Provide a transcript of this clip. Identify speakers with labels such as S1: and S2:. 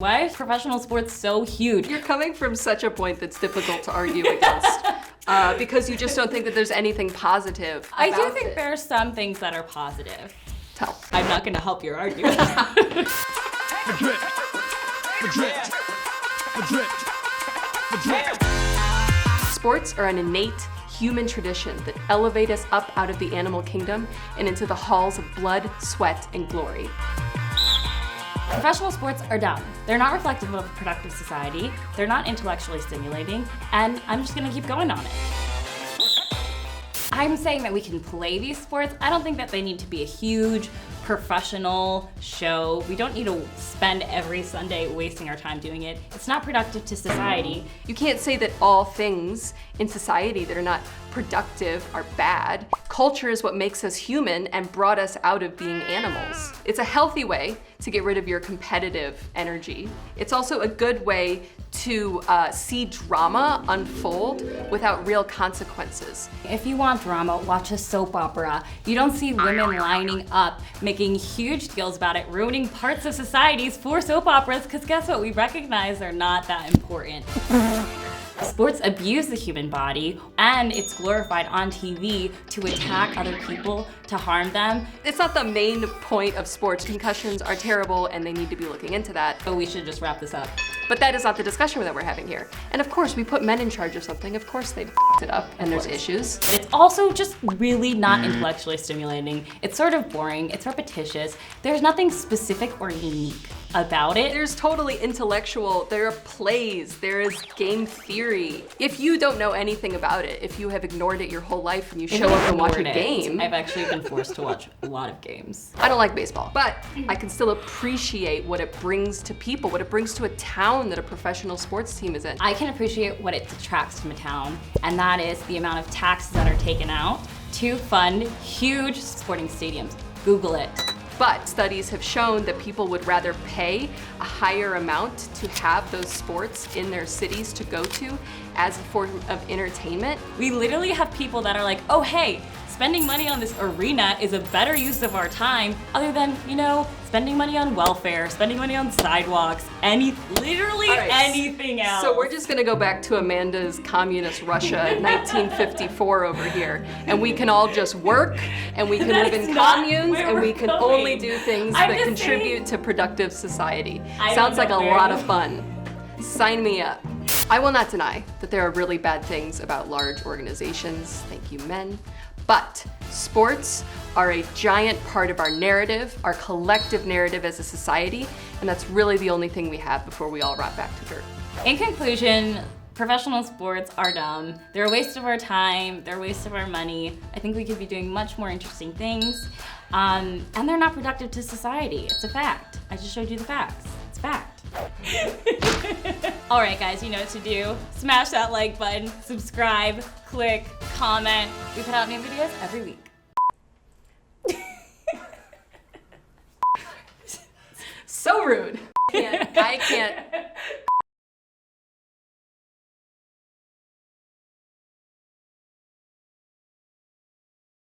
S1: Why is professional sports so huge?
S2: You're coming from such a point that's difficult to argue against. Because you just don't think that there's anything positive about
S1: I do think
S2: it.
S1: there are some things that are positive.
S2: Tell.
S1: I'm not going to help your argument.
S2: Sports are an innate human tradition that elevate us up out of the animal kingdom and into the halls of blood, sweat, and glory.
S1: Professional sports are dumb. They're not reflective of a productive society, they're not intellectually stimulating, and I'm just gonna keep going on it. I'm saying that we can play these sports. I don't think that they need to be a huge professional show. We don't need to spend every Sunday wasting our time doing it. It's not productive to society.
S2: You can't say that all things in society that are not productive are bad. Culture is what makes us human and brought us out of being animals. It's a healthy way to get rid of your competitive energy. It's also a good way to see drama unfold without real consequences.
S1: If you want drama, watch a soap opera. You don't see women lining up, making huge deals about it, ruining parts of societies for soap operas, because guess what? We recognize they're not that important. Sports abuse the human body, and it's glorified on TV to attack other people, to harm them.
S2: It's not the main point of sports. Concussions are terrible and they need to be looking into that.
S1: So we should just wrap this up.
S2: But that is not the discussion that we're having here. And of course, we put men in charge of something. Of course they f***ed it up and there's issues.
S1: But it's also just really not intellectually stimulating. It's sort of boring, it's repetitious. There's nothing specific or unique about it.
S2: There's totally intellectual, there are plays, there is game theory. If you don't know anything about it, if you have ignored it your whole life and you show up and watch a game.
S1: I've actually been forced to watch a lot of games.
S2: I don't like baseball, but I can still appreciate what it brings to people, what it brings to a town that a professional sports team is in.
S1: I can appreciate what it detracts from a town, and that is the amount of taxes that are taken out to fund huge sporting stadiums. Google it.
S2: But studies have shown that people would rather pay a higher amount to have those sports in their cities to go to as a form of entertainment.
S1: We literally have people that are like, oh hey, spending money on this arena is a better use of our time other than, you know, spending money on welfare, spending money on sidewalks, literally anything else.
S2: So we're just gonna go back to Amanda's communist Russia in 1954 over here. And we can all just work and we can live in communes and we can only do things that contribute to productive society. Sounds like a lot of fun. Sign me up. I will not deny that there are really bad things about large organizations. Thank you, men. But sports are a giant part of our narrative, our collective narrative as a society, and that's really the only thing we have before we all rot back to dirt.
S1: In conclusion, professional sports are dumb. They're a waste of our time, they're a waste of our money. I think we could be doing much more interesting things, and they're not productive to society. It's a fact. I just showed you the facts. It's a fact. All right, guys, you know what to do. Smash that like button, subscribe, click, comment. We put out new videos every week.
S2: So rude. I can't